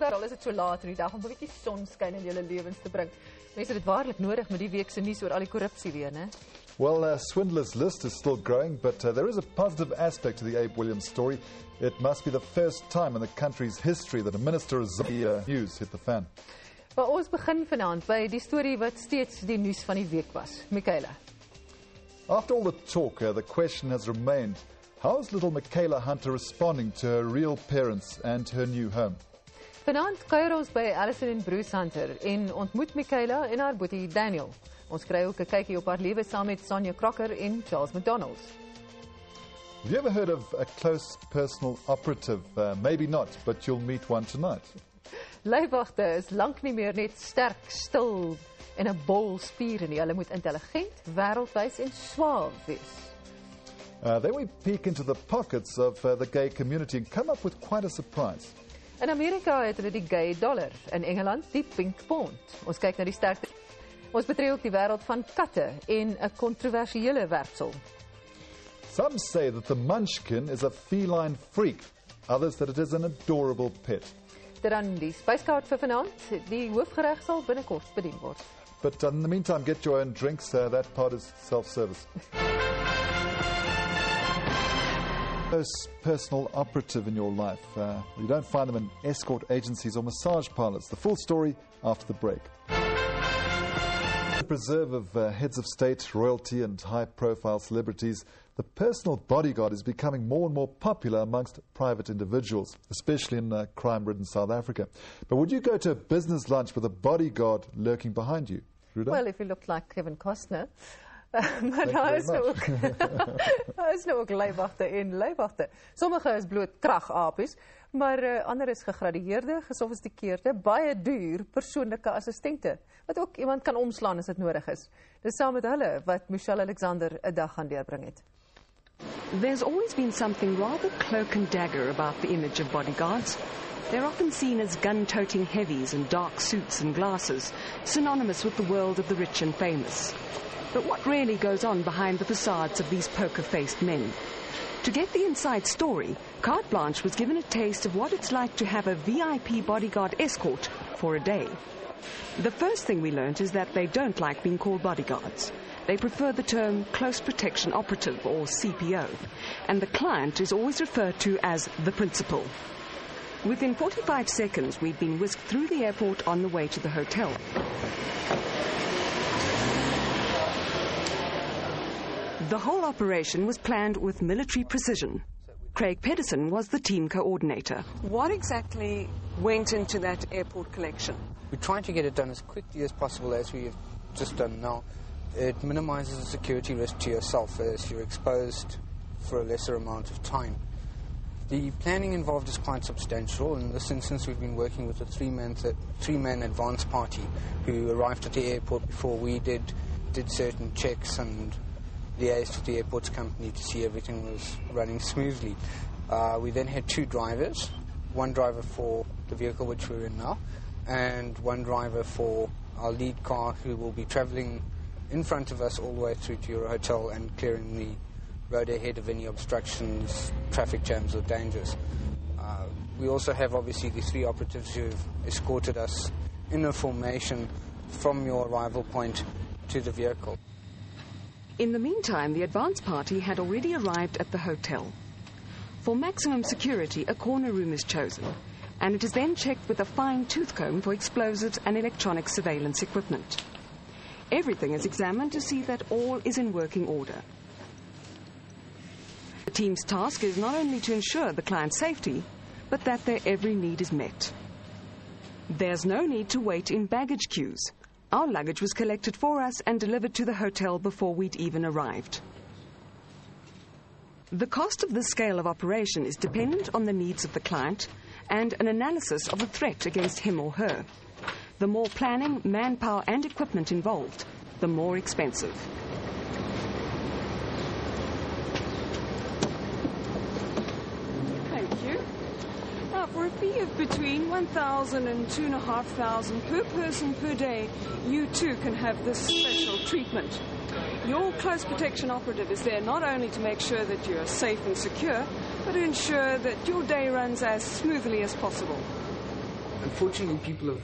Al is dit so laat in die dag om 'n bietjie sonskyn in julle lewens te bring. Mense het dit waarlik nodig met die week se nuus oor al die korrupsie weer, né? Well, Swindler's list is still growing, but there is a positive aspect to the Abe Williams story. It must be the first time in the country's history that a minister of news hit the fan. Maar ons begin vanaand by die storie wat steeds die nuus van die week was. Michaela. After all the talk, the question has remained, how is little Michaela Hunter responding to her real parents and her new home? Vanaand kuier ons by Alison en Bruce Hunter en ontmoet Michaela en haar boetie Daniel. Ons kry ook 'n kykie op haar lewe saam met Sonja Crocker en Charles McDonald. Have you ever heard of a close personal operative? Maybe not, but you'll meet one tonight. Lijfwagte is lank nie meer net sterk, stil en 'n bol spiere nie. Hulle moet intelligent, wêreldwys en swaar wees. Then we peek into the pockets of the gay community and come up with quite a surprise. In Amerika het hulle die gay dollar, in Engeland die pink pound. Ons kyk na die sterkte. Ons betree ook die wêreld van katte en 'n kontroversiële werksel. Some say that the munchkin is a feline freak, others that it is an adorable pet. Dit dan die spyskaart vir vanaand. Die hoofgereg sal binnekort bedien word. But in the meantime, get your own drinks. That part is self-service. Close personal operative in your life. You don't find them in escort agencies or massage parlors. The full story after the break. The preserve of heads of state, royalty and high-profile celebrities, the personal bodyguard is becoming more and more popular amongst private individuals, especially in crime-ridden South Africa. But would you go to a business lunch with a bodyguard lurking behind you, Ruda? Well, if you looked like Kevin Costner. Maar daar is nou ook lijfwagte en lijfwagte. Sommige is bloot kragapies, maar ander is gegradueerde, gesofistikeerde, baie duur persoonlike assistente, wat ook iemand kan omslaan as dit nodig is. Dis saam met hulle wat Michelle Alexander 'n dag gaan deurbring het. There's always been something rather cloak and dagger about the image of bodyguards. They're often seen as gun-toting heavies in dark suits and glasses, synonymous with the world of the rich and famous. But what really goes on behind the facades of these poker-faced men? To get the inside story, Carte Blanche was given a taste of what it's like to have a VIP bodyguard escort for a day. The first thing we learnt is that they don't like being called bodyguards. They prefer the term close protection operative, or CPO, and the client is always referred to as the principal. Within 45 seconds, we'd been whisked through the airport on the way to the hotel. The whole operation was planned with military precision. Craig Pedersen was the team coordinator. What exactly went into that airport collection? We try to get it done as quickly as possible, as we've just done now. It minimizes the security risk to yourself as you're exposed for a lesser amount of time. The planning involved is quite substantial. In this instance, we've been working with a three-man advance party who arrived at the airport before we did certain checks and liaised with the airport's company to see everything was running smoothly. We then had two drivers, one driver for the vehicle which we're in now, and one driver for our lead car, who will be travelling in front of us all the way through to your hotel and clearing the road ahead of any obstructions, traffic jams or dangers. We also have obviously the three operatives who have escorted us in a formation from your arrival point to the vehicle. In the meantime, the advance party had already arrived at the hotel. For maximum security, a corner room is chosen, and it is then checked with a fine tooth comb for explosives and electronic surveillance equipment. Everything is examined to see that all is in working order. The team's task is not only to ensure the client's safety, but that their every need is met. There's no need to wait in baggage queues. Our luggage was collected for us and delivered to the hotel before we'd even arrived. The cost of this scale of operation is dependent on the needs of the client and an analysis of the threat against him or her. The more planning, manpower and equipment involved, the more expensive. Thank you. Now, for a fee of between $1,000 and $2,500 per person per day, you too can have this special treatment. Your close protection operative is there not only to make sure that you're safe and secure, but to ensure that your day runs as smoothly as possible. Unfortunately, people have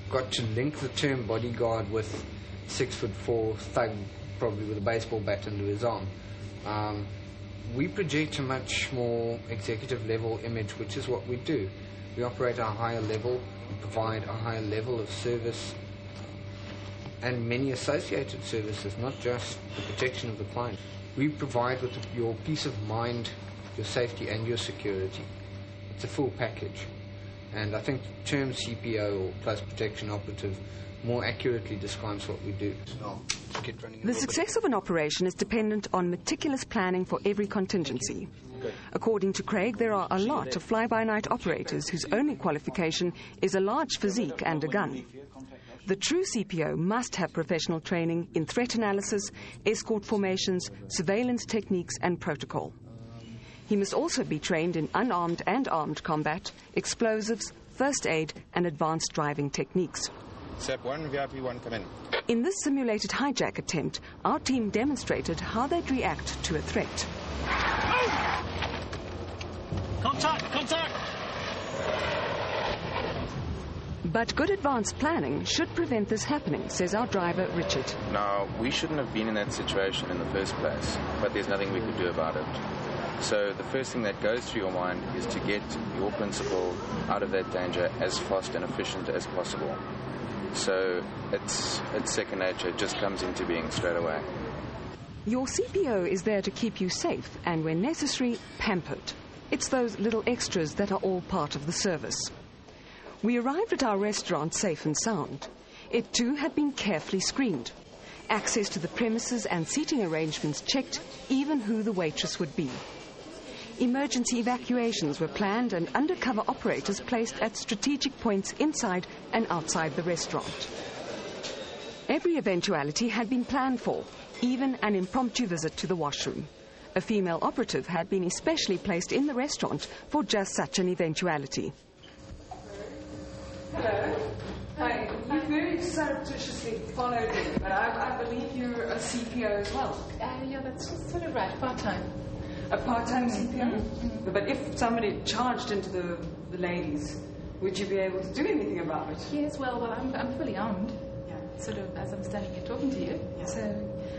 got to link the term bodyguard with 6'4" thug, probably with a baseball bat under his arm. We project a much more executive level image, which is what we do. We operate at a higher level, we provide a higher level of service and many associated services, not just the protection of the client. We provide with your peace of mind, your safety and your security. It's a full package. And I think the term CPO or Close Protection Operative more accurately describes what we do. The success of an operation is dependent on meticulous planning for every contingency. According to Craig, there are a lot of fly-by-night operators whose only qualification is a large physique and a gun. The true CPO must have professional training in threat analysis, escort formations, surveillance techniques and protocol. He must also be trained in unarmed and armed combat, explosives, first aid and advanced driving techniques. Step 1, VIP 1, come in. In this simulated hijack attempt, our team demonstrated how they'd react to a threat. Contact! Contact! But good advanced planning should prevent this happening, says our driver, Richard. Now, we shouldn't have been in that situation in the first place, but there's nothing we could do about it. So the first thing that goes through your mind is to get your principal out of that danger as fast and efficient as possible. So it's second nature, it just comes into being straight away. Your CPO is there to keep you safe and, when necessary, pampered. It's those little extras that are all part of the service. We arrived at our restaurant safe and sound. It too had been carefully screened. Access to the premises and seating arrangements checked, even who the waitress would be. Emergency evacuations were planned and undercover operators placed at strategic points inside and outside the restaurant. Every eventuality had been planned for, even an impromptu visit to the washroom. A female operative had been especially placed in the restaurant for just such an eventuality. Hello. Hi. You very surreptitiously followed me, but I believe you're a CPO as well. Yeah, that's sort of right, part-time. A part-time CPO? But if somebody charged into the ladies, would you be able to do anything about it? Yes, well, I'm fully armed, sort of, as I'm standing here talking to you. Yeah. So,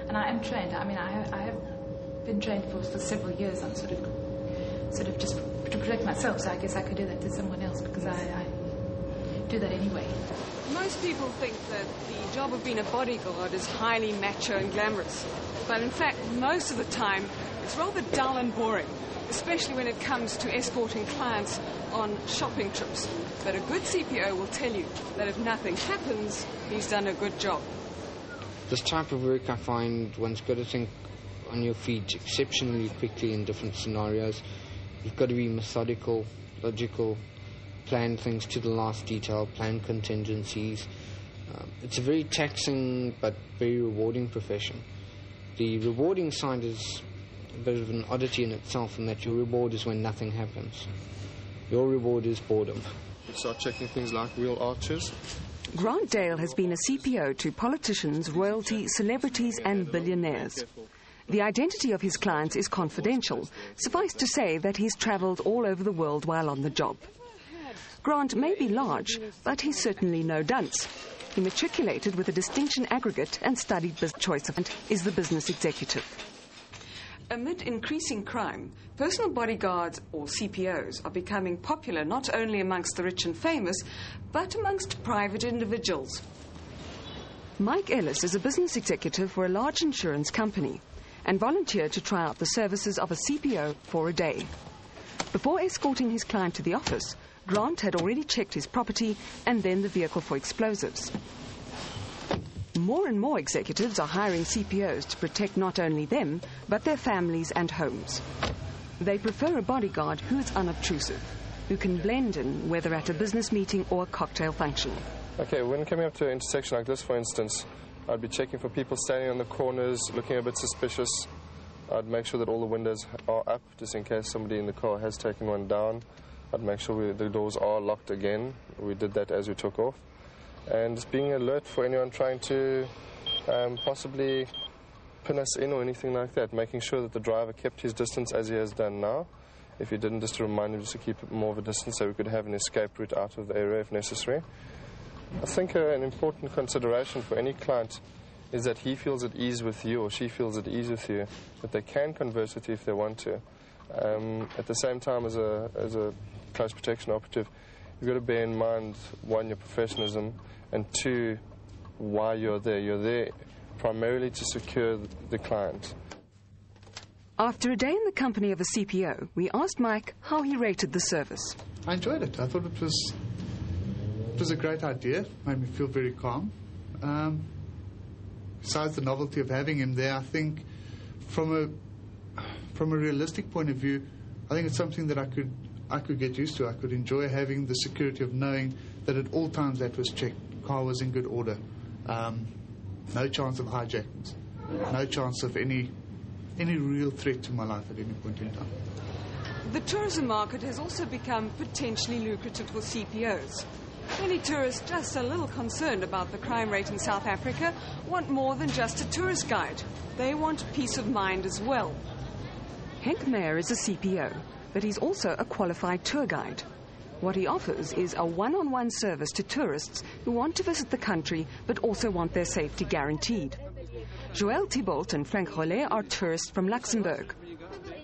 and I am trained. I mean, I have been trained for several years on sort of just to protect myself. So I guess I could do that to someone else because I do that anyway. Most people think that the job of being a bodyguard is highly macho and glamorous. But in fact, most of the time, it's rather dull and boring, especially when it comes to escorting clients on shopping trips. But a good CPO will tell you that if nothing happens, he's done a good job. This type of work, I find one's got to think on your feet exceptionally quickly in different scenarios. You've got to be methodical, logical, plan things to the last detail, plan contingencies. It's a very taxing but very rewarding profession. The rewarding side is a bit of an oddity in itself, in that your reward is when nothing happens. Your reward is boredom. You start checking things like wheel arches. Grant Dale has been a CPO to politicians, royalty, celebrities and billionaires. The identity of his clients is confidential. Suffice to say that he's travelled all over the world while on the job. Grant may be large, but he's certainly no dunce. He matriculated with a distinction aggregate and studied choice of is the business executive. Amid increasing crime, personal bodyguards, or CPOs, are becoming popular not only amongst the rich and famous, but amongst private individuals. Mike Ellis is a business executive for a large insurance company and volunteered to try out the services of a CPO for a day. Before escorting his client to the office, Grant had already checked his property and then the vehicle for explosives. More and more executives are hiring CPOs to protect not only them, but their families and homes. They prefer a bodyguard who is unobtrusive, who can blend in, whether at a business meeting or a cocktail function. Okay, when coming up to an intersection like this, for instance, I'd be checking for people standing on the corners, looking a bit suspicious. I'd make sure that all the windows are up, just in case somebody in the car has taken one down. I'd make sure the doors are locked again. We did that as we took off. And just being alert for anyone trying to possibly pin us in or anything like that, making sure that the driver kept his distance as he has done now, If he didn't, just to remind him just to keep more of a distance so we could have an escape route out of the area if necessary. I think an important consideration for any client is that he feels at ease with you or she feels at ease with you, that they can converse with you if they want to. At the same time, as a close protection operative, you've got to bear in mind, one, your professionalism, and two, why you're there. You're there primarily to secure the client. After a day in the company of a CPO, we asked Mike how he rated the service. I enjoyed it. I thought it was a great idea. Made me feel very calm. Besides the novelty of having him there, I think from a realistic point of view, I think it's something that I could get used to. I could enjoy having the security of knowing that at all times that was checked, car was in good order, no chance of hijackings, no chance of any real threat to my life at any point in time. The tourism market has also become potentially lucrative for CPOs. Many tourists, just a little concerned about the crime rate in South Africa, want more than just a tourist guide. They want peace of mind as well. Henk Meyer is a CPO, but he's also a qualified tour guide. What he offers is a one-on-one service to tourists who want to visit the country but also want their safety guaranteed. Joël Thibault and Frank Rollet are tourists from Luxembourg.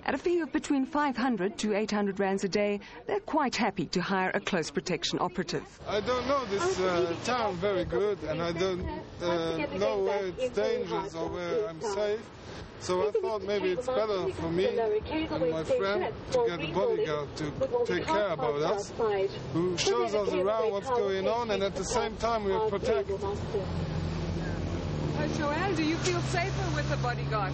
At a fee of between 500 to 800 rands a day, they're quite happy to hire a close protection operative. I don't know this town very good, and I don't know where it's dangerous or where I'm safe. So I thought maybe it's better for me and my friend to get a bodyguard to take care about us, who shows us around what's going on, and at the same time we are protected. Joanne, do you feel safer with a bodyguard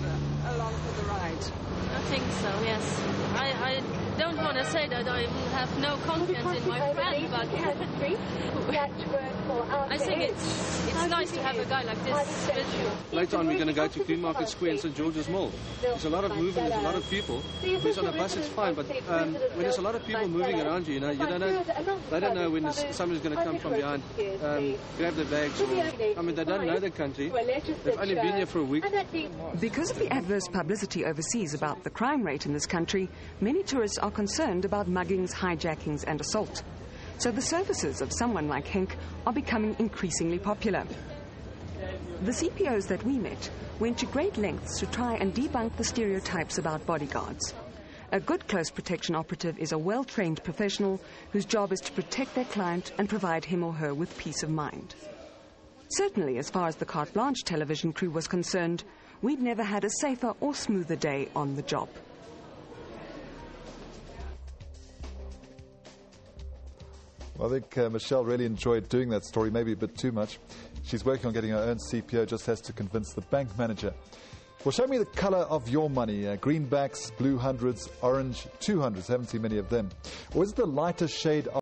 along for the ride? I think so, yes. I don't want to say that I have no confidence in my friend, but I think it's nice to have a guy like this with you. Later on we're going to go to Greenmarket Square in St. George's Mall. There's a lot of movement, there's a lot of people. If it's on a bus it's fine, but when there's a lot of people moving around you, you don't know, they don't know when somebody's going to come from behind, grab their bags, or, I mean, they don't know the country. They've only been here for a week. Because of the adverse publicity overseas about the crime rate in this country, many tourists are concerned about muggings, hijackings and assault. So the services of someone like Henk are becoming increasingly popular. The CPOs that we met went to great lengths to try and debunk the stereotypes about bodyguards. A good close protection operative is a well-trained professional whose job is to protect their client and provide him or her with peace of mind. Certainly, as far as the Carte Blanche television crew was concerned, we'd never had a safer or smoother day on the job. Well, I think Michelle really enjoyed doing that story, maybe a bit too much. She's working on getting her own CPO, just has to convince the bank manager. Well, show me the colour of your money. Greenbacks, blue hundreds, orange 200s, haven't seen many of them. Or is it the lighter shade of